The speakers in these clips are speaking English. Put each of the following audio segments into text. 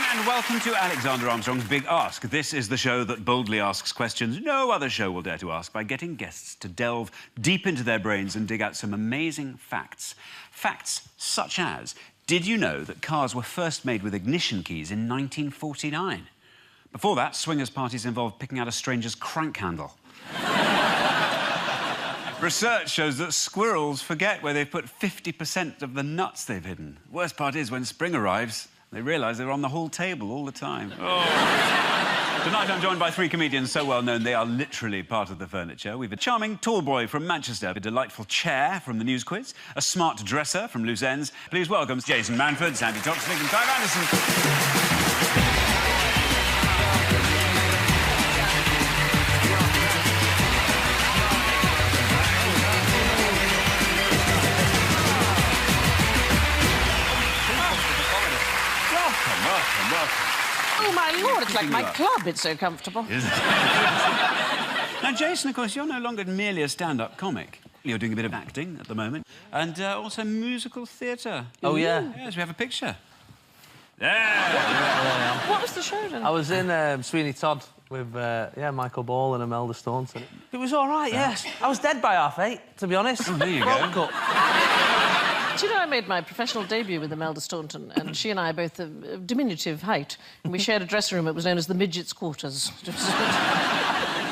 and welcome to Alexander Armstrong's Big Ask. This is the show that boldly asks questions no other show will dare to ask by getting guests to delve deep into their brains and dig out some amazing facts. Facts such as, did you know that cars were first made with ignition keys in 1949? Before that, swingers' parties involved picking out a stranger's crank handle. Research shows that squirrels forget where they've put 50% of the nuts they've hidden. Worst part is, when spring arrives, they realise they're on the whole table all the time. Oh. Tonight I'm joined by three comedians so well known they are literally part of the furniture. We've a charming tall boy from Manchester, a delightful chair from the news quiz, a smart dresser from Loose Ends. Please welcome Jason Manford, Sandy Toksvig and Clive Anderson. Oh, my Lord, it's like my club. It's so comfortable. Is it? Now, Jason, of course, you're no longer merely a stand-up comic. You're doing a bit of acting at the moment, and also musical theatre. Oh, yeah? Yes, we have a picture. There! What was the show, then? I was in Sweeney Todd with, Michael Ball and Imelda Staunton. It was all right, yes. I was dead by 8:30, to be honest. Oh, there you go. Do you know, I made my professional debut with Imelda Staunton, and she and I are both of diminutive height, and we shared a dressing room that was known as the Midget's Quarters.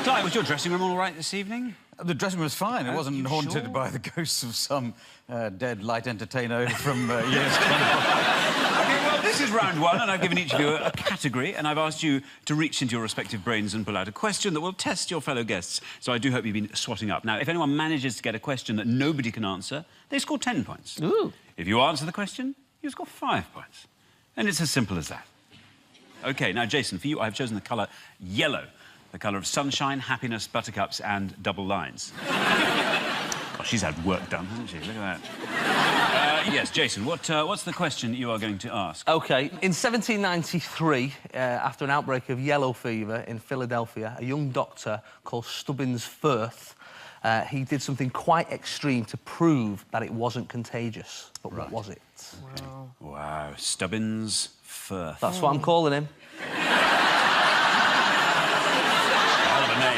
Clive, was your dressing room all right this evening? The dressing room was fine. It wasn't haunted by the ghosts of some dead light entertainer from years ago. OK, well, this is round one, and I've given each of you a category, and I've asked you to reach into your respective brains and pull out a question that will test your fellow guests. So I do hope you've been swatting up. Now, if anyone manages to get a question that nobody can answer, they score 10 points. Ooh. If you answer the question, you score 5 points. And it's as simple as that. OK, now, Jason, for you, I've chosen the colour yellow. The colour of sunshine, happiness, buttercups and double lines. Oh, she's had work done, hasn't she? Look at that. Yes, Jason, what's the question you are going to ask? OK. In 1793, after an outbreak of yellow fever in Philadelphia, a young doctor called Stubbins Firth, he did something quite extreme to prove that it wasn't contagious. But what was it? Wow. Wow, Stubbins Firth. That's what I'm calling him.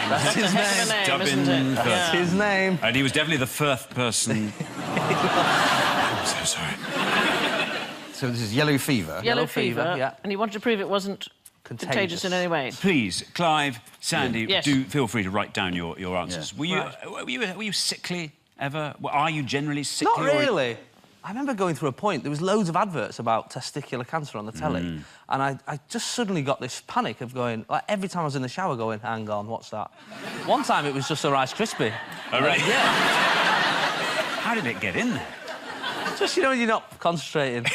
That's his name. Stubbins Firth. That's his name. And he was definitely the first person... I'm so sorry. So this is yellow fever? Yellow fever, yeah. And he wanted to prove it wasn't contagious in any way. Please, Clive, Sandy, Yes. do feel free to write down your answers. Yeah. Were you sickly ever? Are you generally sickly? Not really. I remember going through a point, there was loads of adverts about testicular cancer on the telly, and I just suddenly got this panic of going, like, every time I was in the shower going, hang on, what's that? One time it was just a Rice Krispie. Oh, really? Yeah. How did it get in there? Just, you know, when you're not concentrating.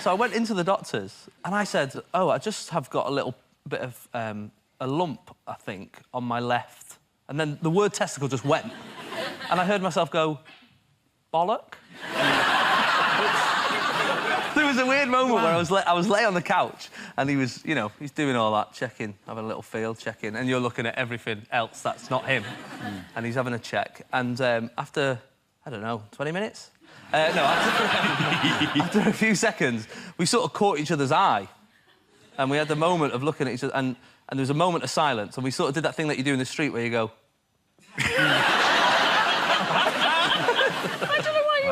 So I went into the doctor's, and I said, oh, I just have got a little bit of a lump, I think, on my left. And then the word testicle just went, and I heard myself go, bollock. There was a weird moment where I was lay on the couch and he was, you know, he's doing all that, checking, having a little feel, checking, and you're looking at everything else that's not him. And he's having a check. And after, I don't know, 20 minutes? No, after a few seconds, we sort of caught each other's eye. And we had the moment of looking at each other, and there was a moment of silence, and we sort of did that thing that you do in the street where you go...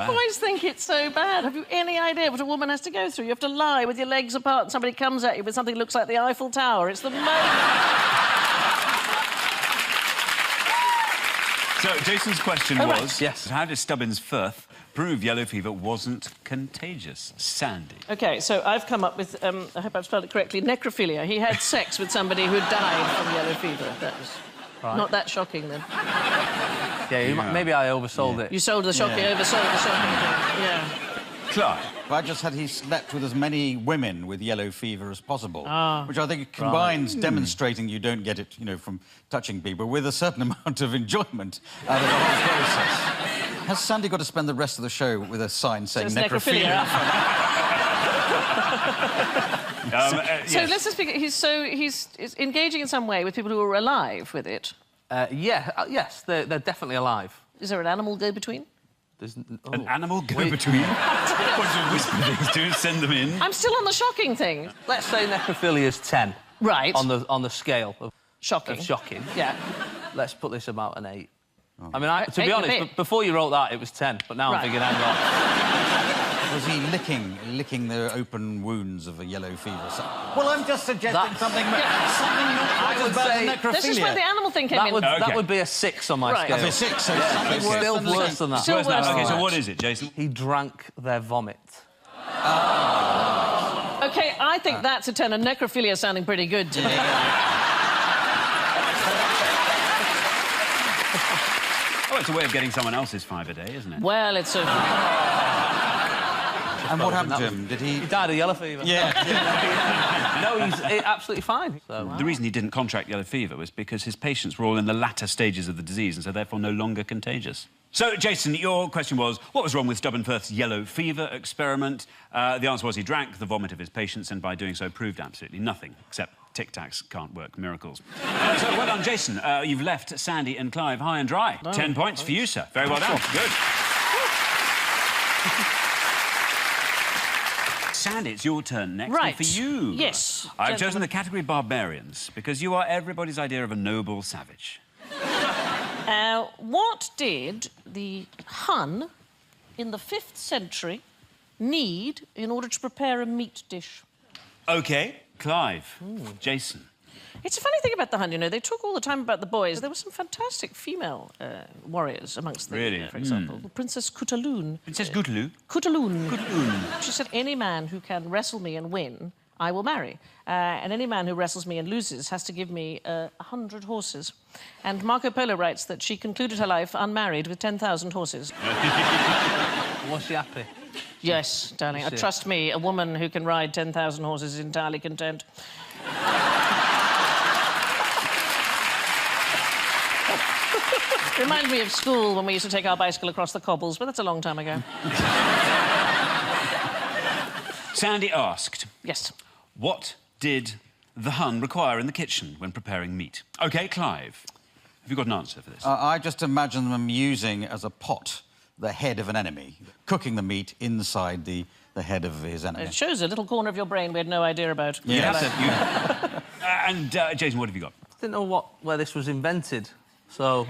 Boys think it's so bad. Have you any idea what a woman has to go through? You have to lie with your legs apart and somebody comes at you with something that looks like the Eiffel Tower. It's the most... So, Jason's question was... Right. Yes. How did Stubbins Firth prove yellow fever wasn't contagious? Sandy. OK, so I've come up with, I hope I've spelled it correctly, necrophilia. He had sex with somebody who died from yellow fever. That was not that shocking, then. Yeah, maybe I oversold it. You sold the shocking, oversold the shocking. Yeah. Clive. I just had he slept with as many women with yellow fever as possible, which I think combines demonstrating you don't get it, you know, from touching people, with a certain amount of enjoyment out of the whole process. Has Sandy got to spend the rest of the show with a sign saying necrophilia? So let's just figure, he's engaging in some way with people who are alive with it. Yes, they're definitely alive. Is there an animal go-between? An animal go-between? What do you whisper things to? Send them in? I'm still on the shocking thing. Let's say necrophilia's 10. Right. On the scale of shocking. Yeah. Let's put this about an 8. Oh. I mean, to be honest, before you wrote that, it was 10, but now I'm thinking, hang on. Was he licking the open wounds of a yellow fever? Well, I'm just suggesting something not I would say necrophilia. This is where the animal thing came in. That would be a 6 on my scale. That's a 6, so something Still worse than that. Still worse than Okay, that. so what is it, Jason? He drank their vomit. OK, I think that's a 10, and necrophilia sounding pretty good to me. Oh, it's a way of getting someone else's 5 a day, isn't it? Well, it's a... And what happened to him? Did he... He died of yellow fever. Yeah. No, he's absolutely fine. So. The reason he didn't contract yellow fever was because his patients were all in the latter stages of the disease and so therefore no longer contagious. So, Jason, your question was, what was wrong with Stubborn Firth's yellow fever experiment? The answer was he drank the vomit of his patients and by doing so proved absolutely nothing, except Tic Tacs can't work miracles. So, well done, Jason. You've left Sandy and Clive high and dry. 10 points for you, sir. Very well done. Good. Sandy, it's your turn next. Right. And for you... Yes. I've chosen the category barbarians because you are everybody's idea of a noble savage. What did the Hun in the 5th century need in order to prepare a meat dish? OK, Clive. Jason. It's a funny thing about the Hun, you know, they talk all the time about the boys. There were some fantastic female warriors amongst them, Really? for example. Princess Kutaloon. Princess Gutelu? Kutaloon. Kutaloon. She said, any man who can wrestle me and win, I will marry. And any man who wrestles me and loses has to give me 100 horses. And Marco Polo writes that she concluded her life unmarried with 10,000 horses. Was she happy? Yes, darling. Trust me, a woman who can ride 10,000 horses is entirely content. Reminds me of school when we used to take our bicycle across the cobbles, but that's a long time ago. Sandy asked... Yes. What did the Hun require in the kitchen when preparing meat? OK, Clive, have you got an answer for this? I just imagine them using as a pot the head of an enemy, cooking the meat inside the head of his enemy. It shows a little corner of your brain we had no idea about. Yes. And, Jason, what have you got? I didn't know where this was invented, so...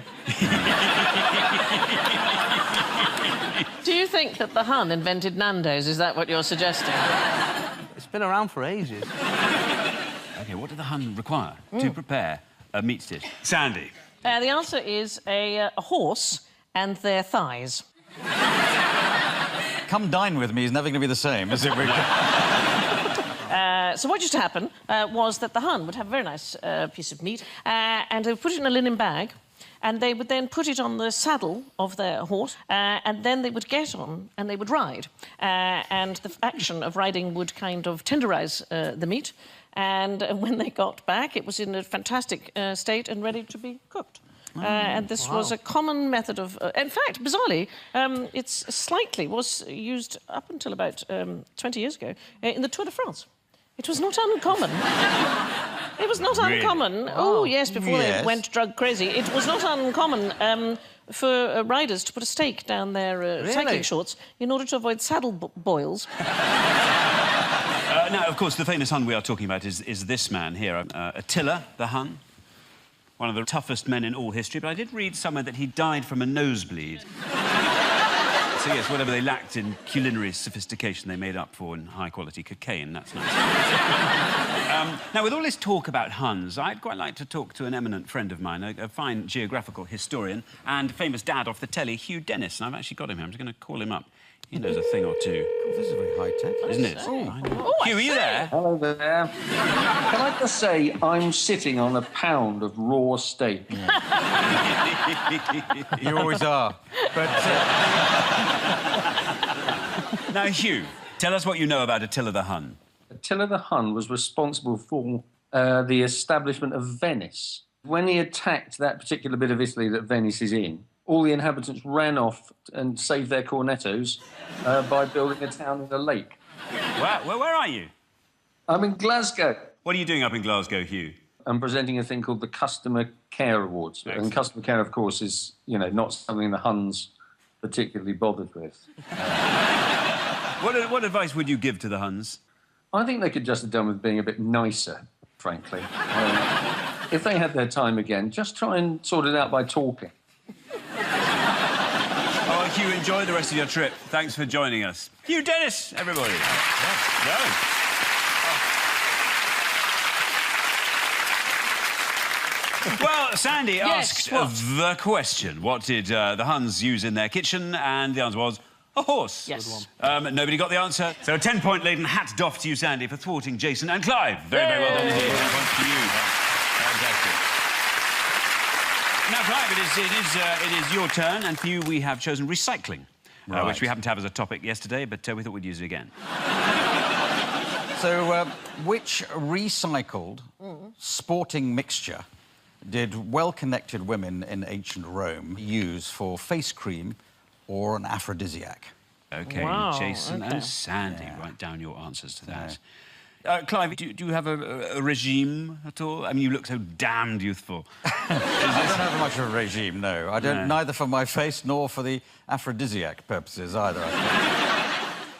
Do you think that the Hun invented Nando's? Is that what you're suggesting? It's been around for ages. OK, what did the Hun require to prepare a meat dish? Sandy. The answer is a horse and their thighs. Come dine with me is never going to be the same, is it? So what used to happen was that the Hun would have a very nice piece of meat and they would put it in a linen bag and they would then put it on the saddle of their horse and then they would get on and they would ride. And the action of riding would kind of tenderise the meat and when they got back it was in a fantastic state and ready to be cooked. And this was a common method of... in fact, bizarrely, was used up until about 20 years ago in the Tour de France. It was not uncommon. It was not uncommon. Oh, yes, before they went drug crazy. It was not uncommon for riders to put a stake down their cycling shorts in order to avoid saddle boils. Now, of course, the famous Hun we are talking about is this man here, Attila the Hun. One of the toughest men in all history, but I did read somewhere that he died from a nosebleed. So, yes, whatever they lacked in culinary sophistication, they made up for in high-quality cocaine. That's nice. Now, with all this talk about Huns, I'd quite like to talk to an eminent friend of mine, a fine geographical historian and famous dad off the telly, Hugh Dennis. And I've actually got him here. I'm just going to call him up. He knows a thing or two. Oh, this is very high-tech. Isn't it? Hugh, are you there? Hello there. Can I just say I'm sitting on a pound of raw steak? You always are. But... Now, Hugh, tell us what you know about Attila the Hun. Attila the Hun was responsible for the establishment of Venice. When he attacked that particular bit of Italy that Venice is in, all the inhabitants ran off and saved their cornettos by building a town in a lake. Where are you? I'm in Glasgow. What are you doing up in Glasgow, Hugh? I'm presenting a thing called the Customer Care Awards. Excellent. And customer care, of course, is, you know, not something the Huns particularly bothered with. What advice would you give to the Huns? I think they could just have done with being a bit nicer, frankly. If they had their time again, just try and sort it out by talking. Oh, Hugh, enjoy the rest of your trip. Thanks for joining us. Hugh Dennis, everybody. Go. Well, Sandy asked the question. What did the Huns use in their kitchen? And the answer was a horse. Yes. Nobody got the answer. So a 10-point laden hat doff to you, Sandy, for thwarting Jason and Clive. Very, very well done indeed. 10 points to you. Fantastic. Now, Clive, it is your turn, and for you we have chosen recycling, which we happened to have as a topic yesterday, but we thought we'd use it again. So, which recycled sporting mixture did well-connected women in ancient Rome use for face cream or an aphrodisiac? OK, wow, Jason and Sandy, write down your answers to that. Clive, do you have a regime at all? I mean, you look so damned youthful. I don't have much of a regime, no. I don't, neither for my face nor for the aphrodisiac purposes either, I think.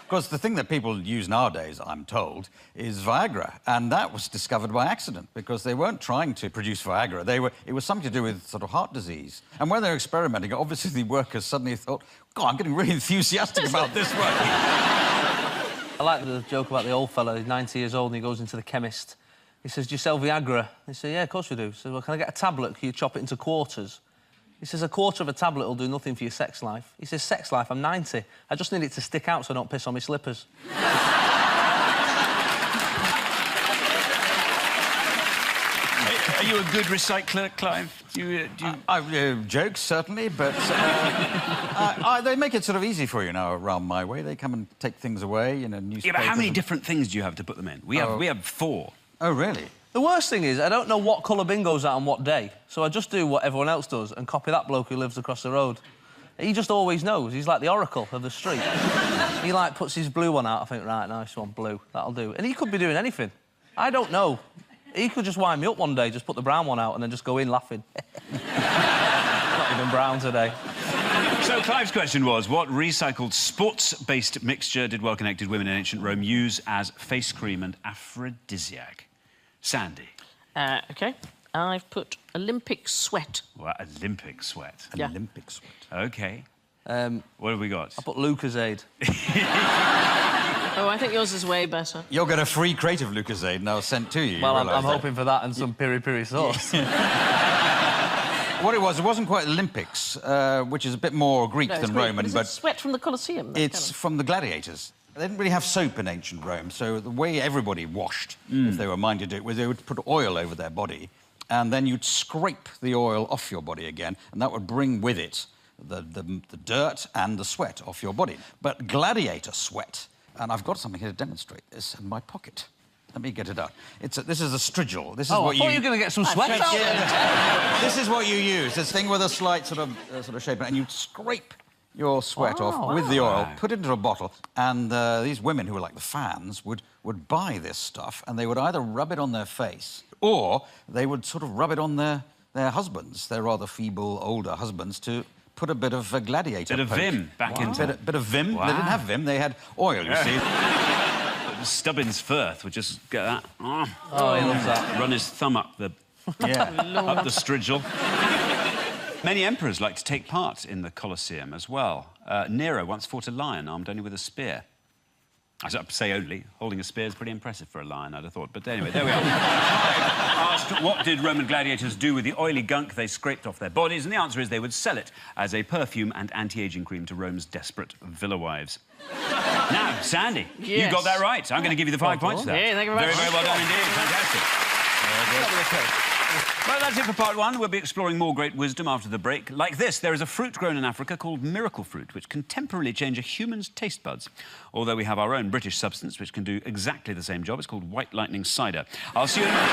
Of course, the thing that people use nowadays, I'm told, is Viagra. And that was discovered by accident, because they weren't trying to produce Viagra. It was something to do with sort of heart disease. And when they were experimenting, obviously the workers suddenly thought, God, I'm getting really enthusiastic about this one. I like the joke about the old fella. He's 90 years old and he goes into the chemist. He says, do you sell Viagra? They say, yeah, of course we do. He says, well, can I get a tablet? Can you chop it into quarters? He says, a quarter of a tablet will do nothing for your sex life. He says, sex life? I'm 90. I just need it to stick out so I don't piss on my slippers. Are you a good recycler, Clive? Jokes, certainly, but they make it sort of easy for you now around my way. They come and take things away, you know, newspapers... Yeah, but how many different things do you have to put them in? We have 4. Oh, really? The worst thing is, I don't know what colour bin goes out on what day, so I just do what everyone else does and copy that bloke who lives across the road. He just always knows. He's like the oracle of the street. He, like, puts his blue one out. I think, right, nice one, blue. That'll do. And he could be doing anything. I don't know. He could just wind me up one day, just put the brown one out and then just go in laughing. Not even brown today. So Clive's question was, what recycled sports-based mixture did well-connected women in ancient Rome use as face cream and aphrodisiac? Sandy. OK. I've put Olympic sweat. Well, Olympic sweat. Yeah. Olympic sweat. OK. What have we got? I put Lucozade. Oh, I think yours is way better. You'll get a free crate of Lucozade now sent to you. Well, I'm hoping for that and some piri-piri sauce. What it wasn't quite Olympics, which is a bit more Greek than Roman, but... sweat from the Colosseum? It's from the gladiators. They didn't really have soap in ancient Rome, so the way everybody washed, if they were minded to do it, was they would put oil over their body, and then you'd scrape the oil off your body again, and that would bring with it the dirt and the sweat off your body. But gladiator sweat, and I've got something here to demonstrate this in my pocket. Let me get it out. This is a strigil. This is what I thought you were going to get some sweat out. Yeah, this is what you use. This thing with a slight sort of shape, and you scrape your sweat off with the oil, put it into a bottle, and these women who were like the fans would buy this stuff, and they would either rub it on their face or they would sort of rub it on their husbands, their rather feeble, older husbands, to put a bit of a gladiator Bit of vim back into... Bit of vim. Wow. They didn't have vim, they had oil, you see. Stubbins Firth would just get that... Oh, he loves that. Run his thumb up the... up the strigil. Many emperors like to take part in the Colosseum as well. Nero once fought a lion armed only with a spear. I say only. Holding a spear is pretty impressive for a lion, I'd have thought. But anyway, there we are. I asked, what did Roman gladiators do with the oily gunk they scraped off their bodies? And the answer is they would sell it as a perfume and anti-aging cream to Rome's desperate villa wives. Now, Sandy, you got that right. I'm going to give you the 5 points there. Yeah, thank you very much. Very, very well done indeed. Fantastic. Well, that's it for part 1. We'll be exploring more great wisdom after the break. Like this, there is a fruit grown in Africa called miracle fruit, which can temporarily change a human's taste buds. Although we have our own British substance, which can do exactly the same job. It's called white lightning cider. I'll see you in a minute.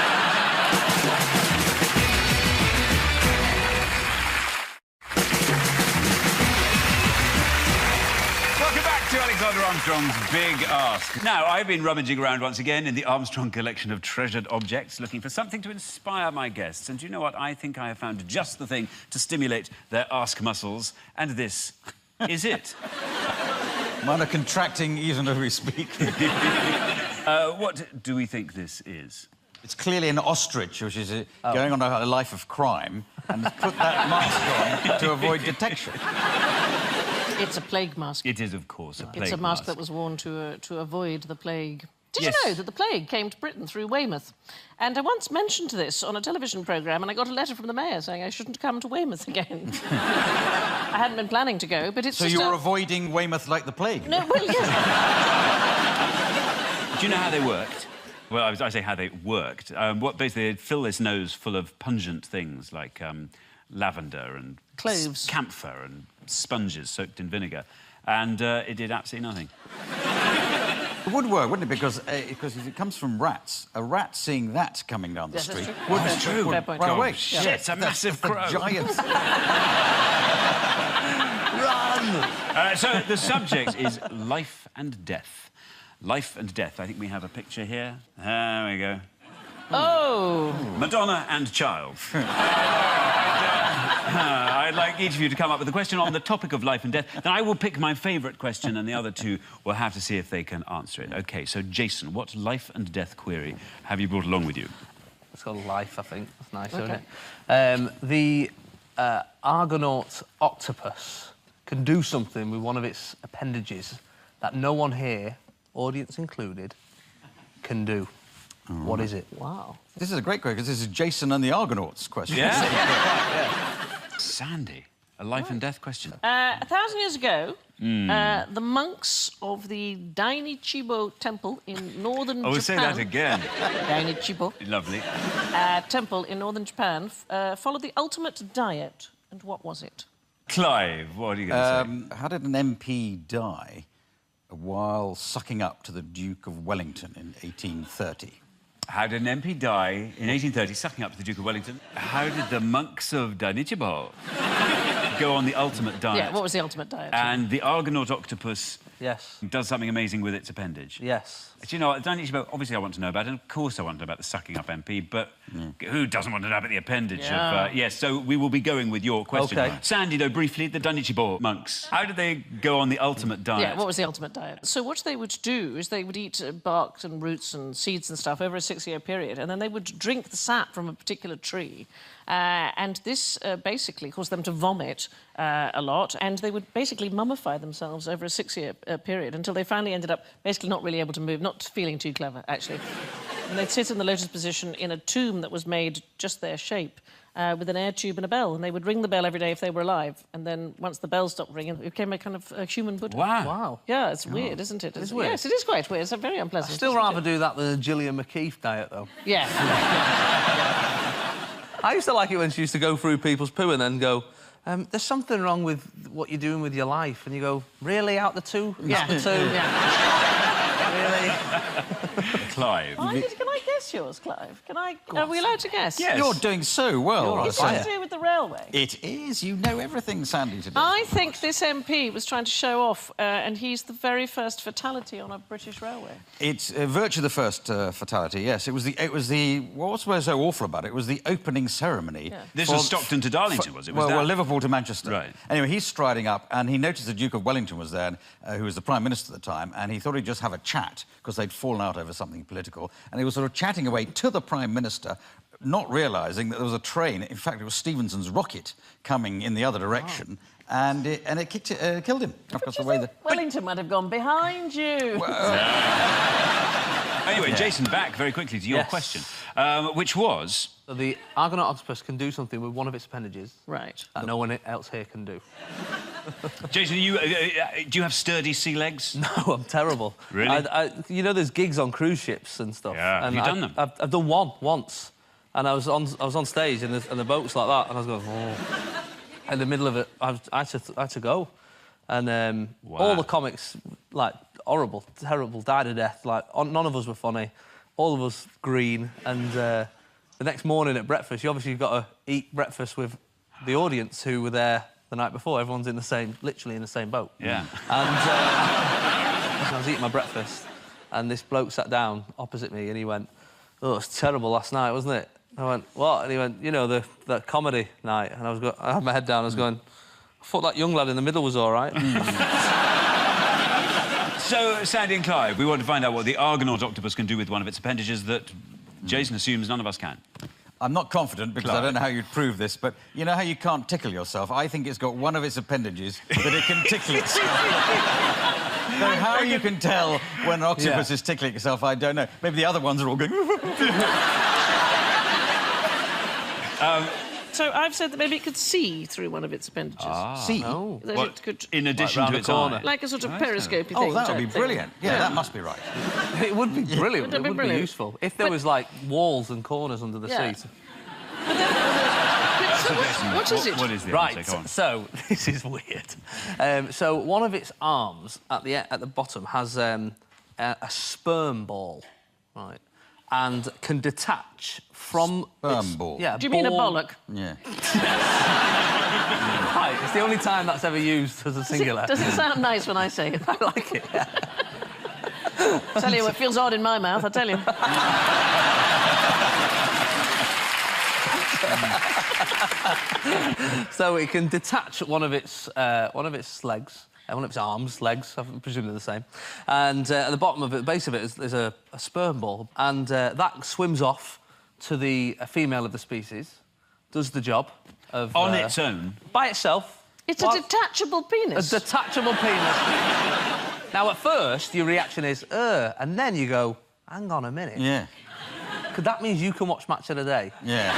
Armstrong's Big Ask. Now, I've been rummaging around once again in the Armstrong collection of treasured objects, looking for something to inspire my guests. And do you know what? I think I have found just the thing to stimulate their ask muscles. And this is it? Mine are contracting even as we speak. What do we think this is? It's clearly an ostrich, which is going on a life of crime, and has put that mask on to avoid detection. It's a plague mask. It is, of course, a plague mask. It's a mask that was worn to avoid the plague. Did you know that the plague came to Britain through Weymouth? And I once mentioned this on a television programme, and I got a letter from the mayor saying I shouldn't come to Weymouth again. I hadn't been planning to go, but it's so just you're avoiding Weymouth like the plague? No, well, yes. Do you know how they worked? Well, I say how they worked. What basically, they'd fill this nose full of pungent things like lavender and... cloves. Camphor and sponges soaked in vinegar. And it did absolutely nothing. It would work, wouldn't it? Because if it comes from rats, a rat seeing that coming down the street that's true. Fair point. Run away. Shit, it's a massive crow. Giant. Run! So the subject is life and death. Life and death. I think we have a picture here. There we go. Oh! Madonna and child. I'd like each of you to come up with a question on the topic of life and death. Then I will pick my favourite question, and the other two will have to see if they can answer it. OK, so, Jason, what life and death query have you brought along with you? It's called life, I think. That's nice, isn't it? The Argonaut octopus can do something with one of its appendages that no one here, audience included, can do. What is it? Wow. This is a great question, because this is Jason and the Argonauts question. Yeah? Sandy, a life and death question. 1,000 years ago, the monks of the Dainichibo temple in northern Japan... Oh, say that again. Dainichibo. Lovely. Temple in northern Japan followed the ultimate diet. And what was it? Clive, what are you going to say? How did an MP die while sucking up to the Duke of Wellington in 1830? How did an MP die in 1830, sucking up to the Duke of Wellington? How did the monks of Dainichibo go on the ultimate diet? Yeah, what was the ultimate diet? And the Argonaut octopus Yes. does something amazing with its appendage. Yes. Do you know what? Dainichibo, obviously I want to know about it, and of course I want to know about the sucking up MP, but who doesn't want to know about the appendage of... yes, so we will be going with your question. OK. Sandy, though, briefly, the Dainichibo monks. How did they go on the ultimate diet? Yeah, what was the ultimate diet? So what they would do is they would eat bark and roots and seeds and stuff over a 6-year period, and then they would drink the sap from a particular tree. And this basically caused them to vomit a lot, and they would basically mummify themselves over a 6-year period until they finally ended up basically not really able to move, not feeling too clever, actually. And they'd sit in the lotus position in a tomb that was made just their shape, with an air tube and a bell, and they would ring the bell every day if they were alive, and then once the bell stopped ringing, it became a kind of a human Buddha. Wow. Wow. Yeah, it's weird, isn't it? It's weird. Yes, it is quite weird. It's very unpleasant. I'd still rather do that than a Gillian McKeith diet, though. Yeah. I used to like it when she used to go through people's poo and then go, there's something wrong with what you're doing with your life. And you go, really, out the two? Yeah. Out the two? Yeah. Really? Clive. Can I guess yours, Clive? Are we allowed to guess? Yes. You're doing so well. Is it to do with the railway? It is. You know everything, Sandy, today. I think this MP was trying to show off, and he's the very first fatality on a British railway. It's virtually the first fatality, yes. It was the... What's so awful about it? It was the opening ceremony. Yeah. This was Stockton to Darlington, was it? Well, Liverpool to Manchester. Right. Anyway, he's striding up, and he noticed the Duke of Wellington was there, who was the Prime Minister at the time, and he thought he'd just have a chat, because they'd fallen out over something political, and he was sort of chatting away to the Prime Minister, not realising that there was a train, in fact, it was Stephenson's rocket, coming in the other direction, and it killed him. Of course, the way that... Wellington might have gone behind you. Anyway, Jason, back very quickly to your question, which was... So the Argonaut octopus can do something with one of its appendages Right. that no one else here can do. Jason, do you have sturdy sea legs? No, I'm terrible. Really? You know, there's gigs on cruise ships and stuff. Yeah. And Have you done them? I've done one once, and I was on stage, and the boat's like that, and I was going, oh. In the middle of it, I had to go, and all the comics, like horrible, terrible, died a death. Like none of us were funny, all of us green, and the next morning at breakfast, you obviously got to eat breakfast with the audience who were there the night before. Everyone's literally in the same boat. Yeah. And I was eating my breakfast, and this bloke sat down opposite me, and he went, "Oh, it was terrible last night, wasn't it?" I went, "What?" And he went, "You know, that comedy night." And I had my head down, I was going, I thought that young lad in the middle was all right. So, Sandy and Clive, we want to find out what the Argonaut octopus can do with one of its appendages that Jason assumes none of us can. I'm not confident because I don't know how you'd prove this, but you know how you can't tickle yourself? I think it's got one of its appendages that it can tickle itself. So how you can tell when an octopus is tickling itself, I don't know. Maybe the other ones are all going... So I've said that maybe it could see through one of its appendages. See? Oh. That What, it could... in addition round to the its corner. eye? Like a sort of periscopy Oh, thing. that would be type thing. brilliant. Yeah, that must be right. It would be brilliant. Wouldn't it It be would be brilliant? useful. If there was, like, walls and corners under the Yeah. seat. So what is it? What is the Right, answer? Go on. so this is weird. So one of its arms at the bottom has a sperm ball, right, and can detach from Sperm ball? Yeah. Do you mean a ball- bollock? Yeah. Right, it's the only time that's ever used as a singular. Does it sound nice when I say it? I like it. Yeah. Tell you, it feels odd in my mouth, I tell you. So it can detach one of its legs, one of its arms, legs, I presume they're the same. And at the bottom of it, the base of it, there's a sperm ball, and that swims off to the female of the species, does the job of... On its own? By itself. It's What? a detachable penis. A detachable penis. Now, at first, your reaction is, and then you go, hang on a minute. Yeah. Because that means you can watch Match of the Day. Yeah.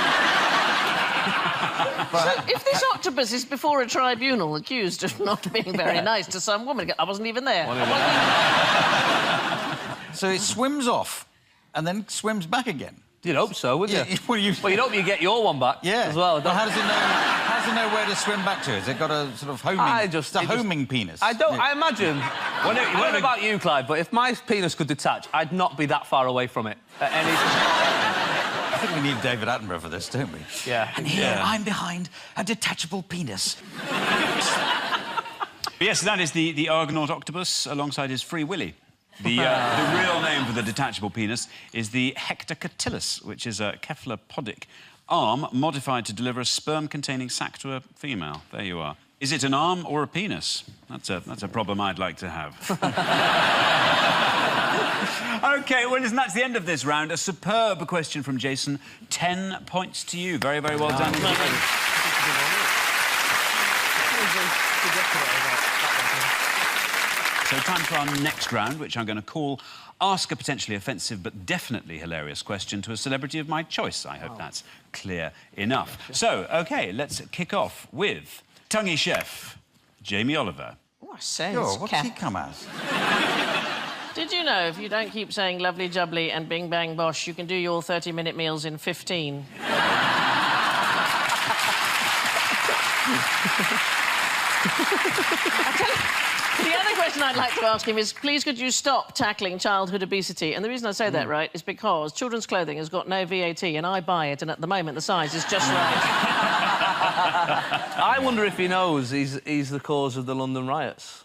If this octopus is before a tribunal accused of not being very nice to some woman, I wasn't even there. So it swims off and then swims back again. You'd hope so, wouldn't you? Well, Well, you'd hope you get your one back as well. Well, how does it know where to swim back to? Has it got a sort of homing... it's a homing penis. I imagine... I don't know about you, Clive, but if my penis could detach, I'd not be that far away from it at any... I think we need David Attenborough for this, don't we? Yeah. And here I'm behind a detachable penis. Yes, that is the Argonaut octopus alongside his Free Willy. The real name for the detachable penis is the Hectocotylus, which is a cephalopodic arm modified to deliver a sperm-containing sac to a female. There you are. Is it an arm or a penis? That's a problem I'd like to have. OK, well, listen, that's the end of this round. A superb question from Jason. 10 points to you. Very, very well done. So time for our next round, which I'm going to call Ask a Potentially Offensive but Definitely Hilarious Question to a Celebrity of My Choice. I hope that's clear enough. So, OK, let's kick off with Tonguey Chef, Jamie Oliver. Oh, I say, Sure, it's what's cat. he come as? Did you know if you don't keep saying lovely jubbly and bing bang bosh, you can do your 30-minute meals in 15? The other question I'd like to ask him is, please could you stop tackling childhood obesity? And the reason I say that, right, is because children's clothing has got no VAT and I buy it, and at the moment the size is just right. I wonder if he knows he's the cause of the London riots.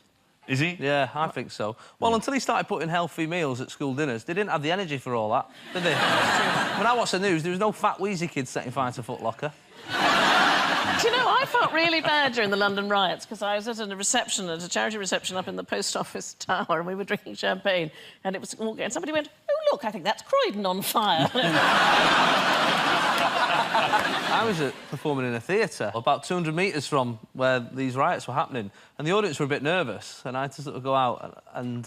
Is he? Yeah, I think so. Well, until he started putting healthy meals at school dinners, they didn't have the energy for all that, did they? When I watched the news, there was no fat, wheezy kids setting fire to Foot Locker. Do you know, I felt really bad during the London riots because I was at a reception, at a charity reception up in the post office tower, and we were drinking champagne, and it was all and somebody went, "Oh look, I think that's Croydon on fire." I was performing in a theatre about 200 metres from where these riots were happening, and the audience were a bit nervous, and I had to sort of go out and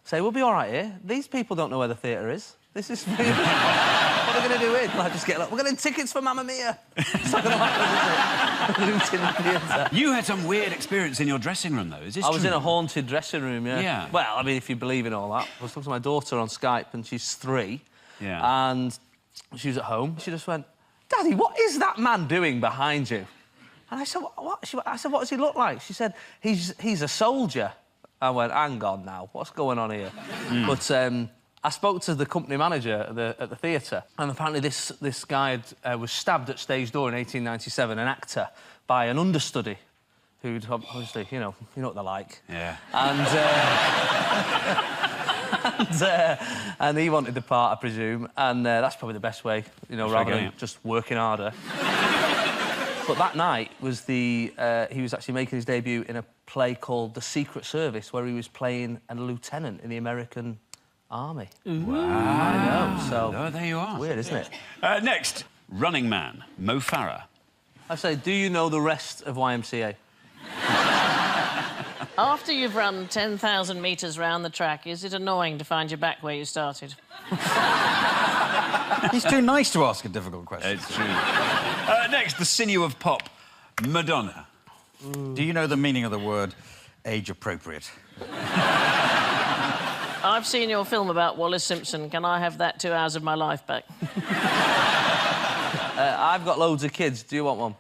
say, "We'll be all right here. These people don't know where the theatre is. This is what are they going to do here?" Like, just get like, "We're getting tickets for Mamma Mia." It's not going to happen, is it? Looting the theatre. You had some weird experience in your dressing room, though. Is this I was true? in a haunted dressing room, yeah. Yeah. Well, I mean, if you believe in all that. I was talking to my daughter on Skype, and she's 3. Yeah. And she was at home. She just went, "Daddy, what is that man doing behind you?" And I said, "What?" I said, "What does he look like?" She said, He's a soldier." I went, "Hang on now, what's going on here?" But I spoke to the company manager at the theatre, and apparently this guy was stabbed at stage door in 1897, an actor, by an understudy who'd obviously, you know what they're like. Yeah. And he wanted the part, I presume, and that's probably the best way, rather than just working harder. But that night was he was actually making his debut in a play called The Secret Service, where he was playing a lieutenant in the American Army. Wow. I know, so... Oh, there you are. Weird, isn't it? Next, running man, Mo Farah. I say, do you know the rest of YMCA? After you've run 10,000 metres round the track, is it annoying to find you back where you started? He's too nice to ask a difficult question. It's true. Next, the sinew of pop, Madonna. Do you know the meaning of the word age-appropriate? I've seen your film about Wallace Simpson. Can I have that 2 hours of my life back? I've got loads of kids. Do you want one?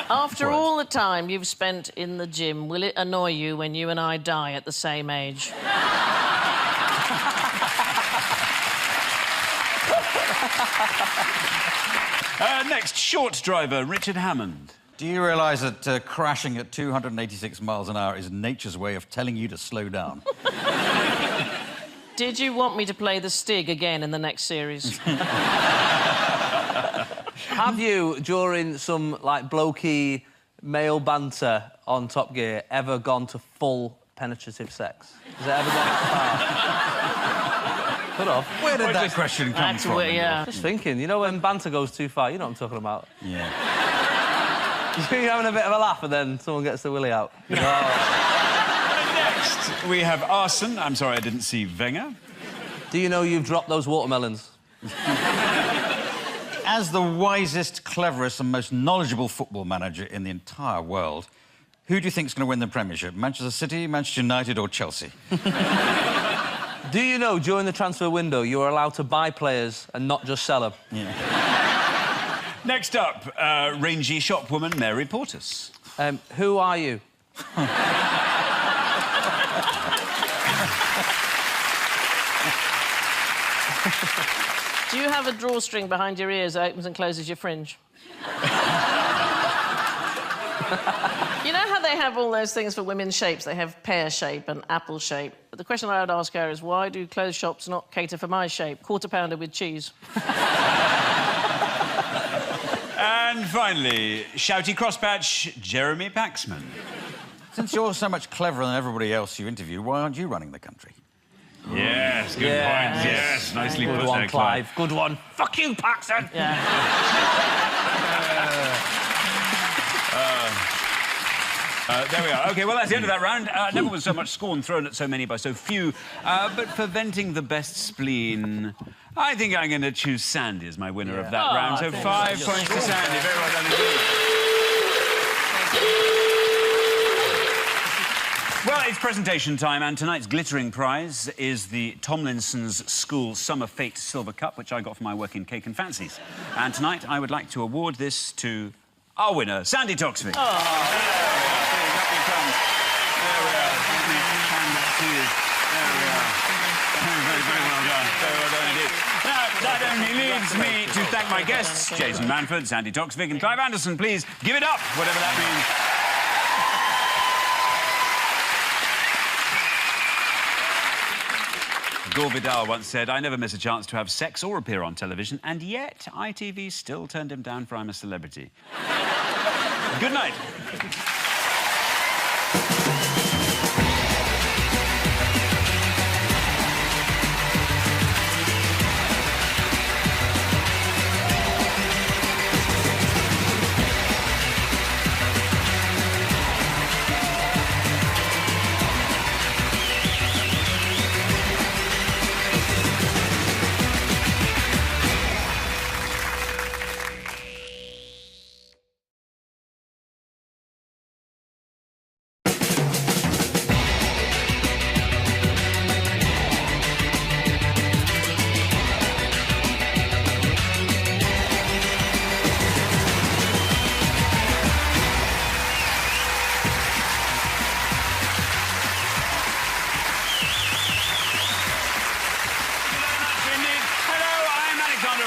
After all the time you've spent in the gym, will it annoy you when you and I die at the same age? Next, short driver, Richard Hammond. Do you realise that crashing at 286 miles an hour is nature's way of telling you to slow down? Did you want me to play the Stig again in the next series? Have you, during some, like, blokey male banter on Top Gear, ever gone to full penetrative sex? Has it ever gone that far? Could have. Where did that question come from? Yeah. Just thinking, you know when banter goes too far, you know what I'm talking about? Yeah. You're having a bit of a laugh and then someone gets the willy out. Next, we have arson. I'm sorry, I didn't see Wenger. Do you know you've dropped those watermelons? As the wisest, cleverest and most knowledgeable football manager in the entire world, who do you think's going to win the Premiership? Manchester City, Manchester United or Chelsea? Do you know during the transfer window you are allowed to buy players and not just sell them? Yeah. Next up, rangy shopwoman Mary Portas. Who are you? Do you have a drawstring behind your ears that opens and closes your fringe? You know how they have all those things for women's shapes? They have pear shape and apple shape. But the question I would ask her is, why do clothes shops not cater for my shape? Quarter pounder with cheese. And finally, shouty crosspatch Jeremy Paxman. Since you're so much cleverer than everybody else you interview, why aren't you running the country? Yes, good point. Yes, nicely Good put one, there, Clive. Good one. Fuck you, Paxton! Yeah. There we are. OK, well, that's the end of that round. Never was so much scorn thrown at so many by so few. But for venting the best spleen, I think I'm going to choose Sandy as my winner of that round. So 5 points to Sandy. Very well done indeed. Well, it's presentation time, and tonight's glittering prize is the Tomlinson's School Summer Fate Silver Cup, which I got for my work in Cake and Fancies. And tonight, I would like to award this to our winner, Sandy Toxvig. Oh. There we are. Let me hand that to you. There we are. Very, very well done. Very well done indeed. Now, that only leaves me to thank my guests, Jason Manford, Sandy Toxvig and Clive Anderson. Please give it up, whatever that means. Gore Vidal once said, I never miss a chance to have sex or appear on television, and yet ITV still turned him down for I'm a Celebrity. Good night.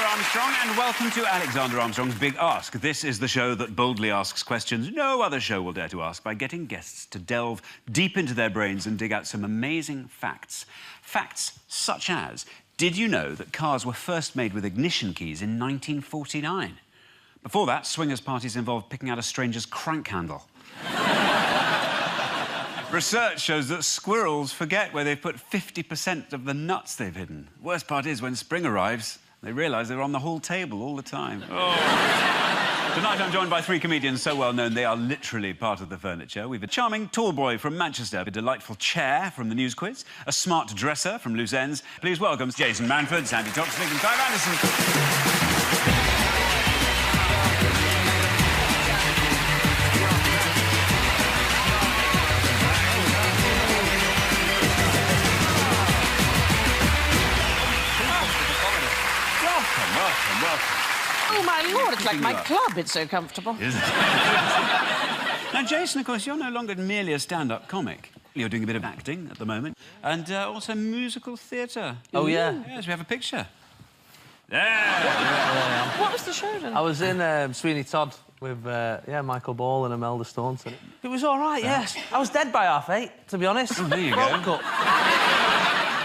Armstrong, and welcome to Alexander Armstrong's Big Ask. This is the show that boldly asks questions no other show will dare to ask by getting guests to delve deep into their brains and dig out some amazing facts. Facts such as, did you know that cars were first made with ignition keys in 1949? Before that, swingers parties involved picking out a stranger's crank handle. Research shows that squirrels forget where they've put 50% of the nuts they've hidden. Worst part is when spring arrives, they realise they're on the whole table all the time. Oh. Tonight I'm joined by three comedians so well known they are literally part of the furniture. We've a charming tall boy from Manchester, a delightful chair from the news quiz, a smart dresser from Loose Ends. Please welcome Jason Manford, Sandy Toksvig and Clive Anderson. Oh, my Lord, it's like my club. It's so comfortable. Isn't it? Now, Jason, of course, you're no longer merely a stand-up comic. You're doing a bit of acting at the moment, and also musical theatre. Oh, yeah? Yes, we have a picture. There! What was the show then? I was in Sweeney Todd with, Michael Ball and Imelda Staunton. It was all right, yes. I was dead by 8:30, to be honest. Oh, there you go.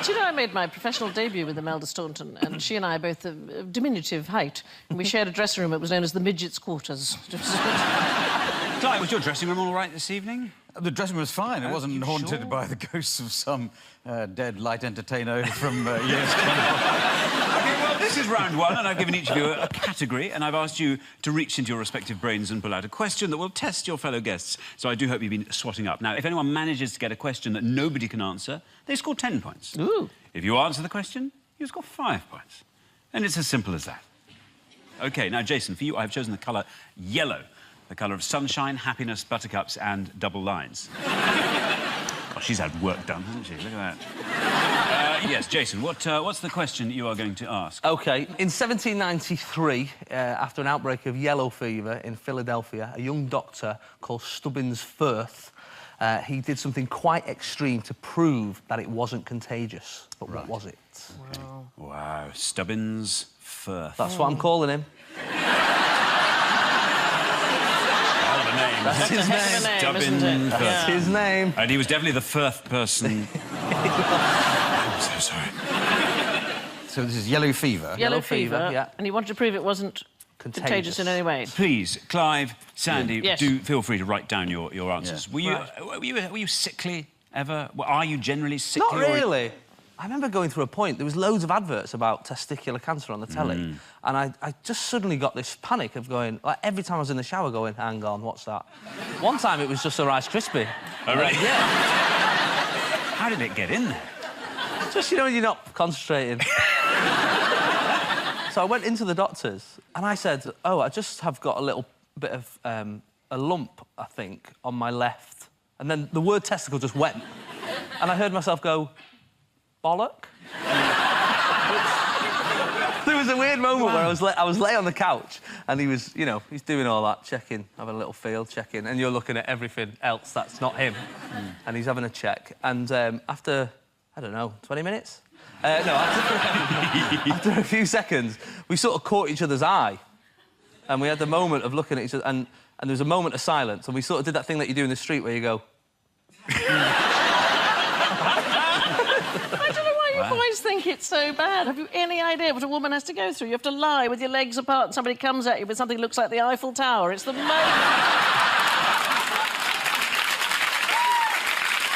Do you know, I made my professional debut with Imelda Staunton, and she and I are both of diminutive height, and we shared a dressing room that was known as the midget's quarters. Clive, was your dressing room all right this evening? The dressing room was fine. It wasn't haunted by the ghosts of some dead light entertainer from years gone. OK, well, this is round one, and I've given each of you a category, and I've asked you to reach into your respective brains and pull out a question that will test your fellow guests. So I do hope you've been swatting up. Now, if anyone manages to get a question that nobody can answer, they score 10 points. Ooh. If you answer the question, you score 5 points. And it's as simple as that. OK, now, Jason, for you, I've chosen the colour yellow, the colour of sunshine, happiness, buttercups and double lines. Well, she's had work done, hasn't she? Look at that. Yes, Jason, what's the question you are going to ask? OK. In 1793, after an outbreak of yellow fever in Philadelphia, a young doctor called Stubbins Firth, he did something quite extreme to prove that it wasn't contagious. But what was it? Wow. Wow, Stubbins Firth. That's what I'm calling him. That's his name. Stubbins Firth. That's his name. And he was definitely the first person... I'm so sorry. So this is yellow fever. Yellow fever, yeah. And he wanted to prove it wasn't contagious in any way. Please, Clive, Sandy, Yes. do feel free to write down your answers. Yeah. Were you sickly ever? Are you generally sickly? Not really. I remember going through a point, there was loads of adverts about testicular cancer on the telly, and I just suddenly got this panic of going, like, every time I was in the shower going, hang on, what's that? One time it was just a Rice Krispie. Oh, right. Yeah. How did it get in there? Just, you know, when you're not concentrating. So I went into the doctor's, and I said, oh, I just have got a little bit of a lump, I think, on my left. And then the word testicle just went. And I heard myself go, bollock? There was a weird moment where I was lay on the couch, and he was, you know, he's doing all that, checking, having a little feel, checking, and you're looking at everything else that's not him. And he's having a check. And after, I don't know, 20 minutes? No, after a few seconds, we sort of caught each other's eye. And we had the moment of looking at each other, and there was a moment of silence, and we sort of did that thing that you do in the street where you go... You boys think it's so bad. Have you any idea what a woman has to go through? You have to lie with your legs apart and somebody comes at you with something that looks like the Eiffel Tower. It's the most...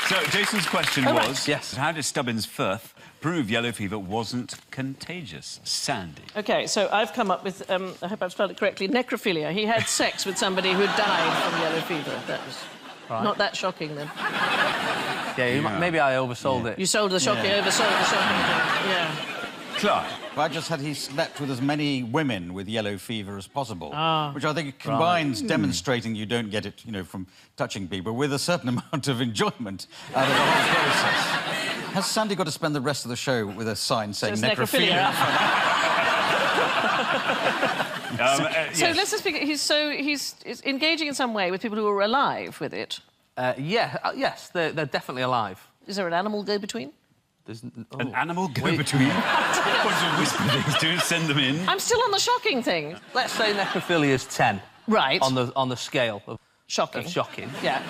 So, Jason's question was... Yes. How did Stubbins Firth prove yellow fever wasn't contagious? Sandy. OK, so I've come up with, I hope I've spelled it correctly, necrophilia. He had sex with somebody who died from yellow fever. That was not that shocking, then. Yeah, maybe I oversold it. You sold the shocking, oversold the shocking. Yeah. Clive. I just had he slept with as many women with yellow fever as possible, which I think combines demonstrating you don't get it, you know, from touching people, with a certain amount of enjoyment out of the whole process. Has Sandy got to spend the rest of the show with a sign saying necrophilia? So let's just figure. He's engaging in some way with people who are alive with it. Yes, they're definitely alive. Is there an animal go-between? There's An animal go-between? What do you whisper things to? Send them in? I'm still on the shocking thing. Let's say necrophilia is 10. Right. On the scale of shocking. Yeah.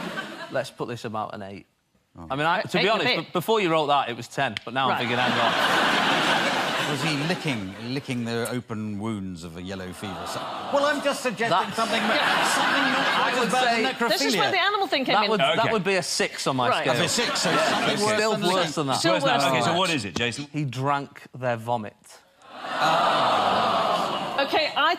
Let's put this about an 8. I mean, to be honest, before you wrote that, it was 10, but now I'm thinking, hang on. Was he licking the open wounds of a yellow fever? Well, I'm just suggesting something not I would about say- necrophilia. This is where the animal thing came That in. would, Okay. that would be a 6 on my Right. scale. That's a 6, so It's something still worse than that. Still Worse than worse that. than OK, so that. what is it, Jason? He drank their vomit. OK, I think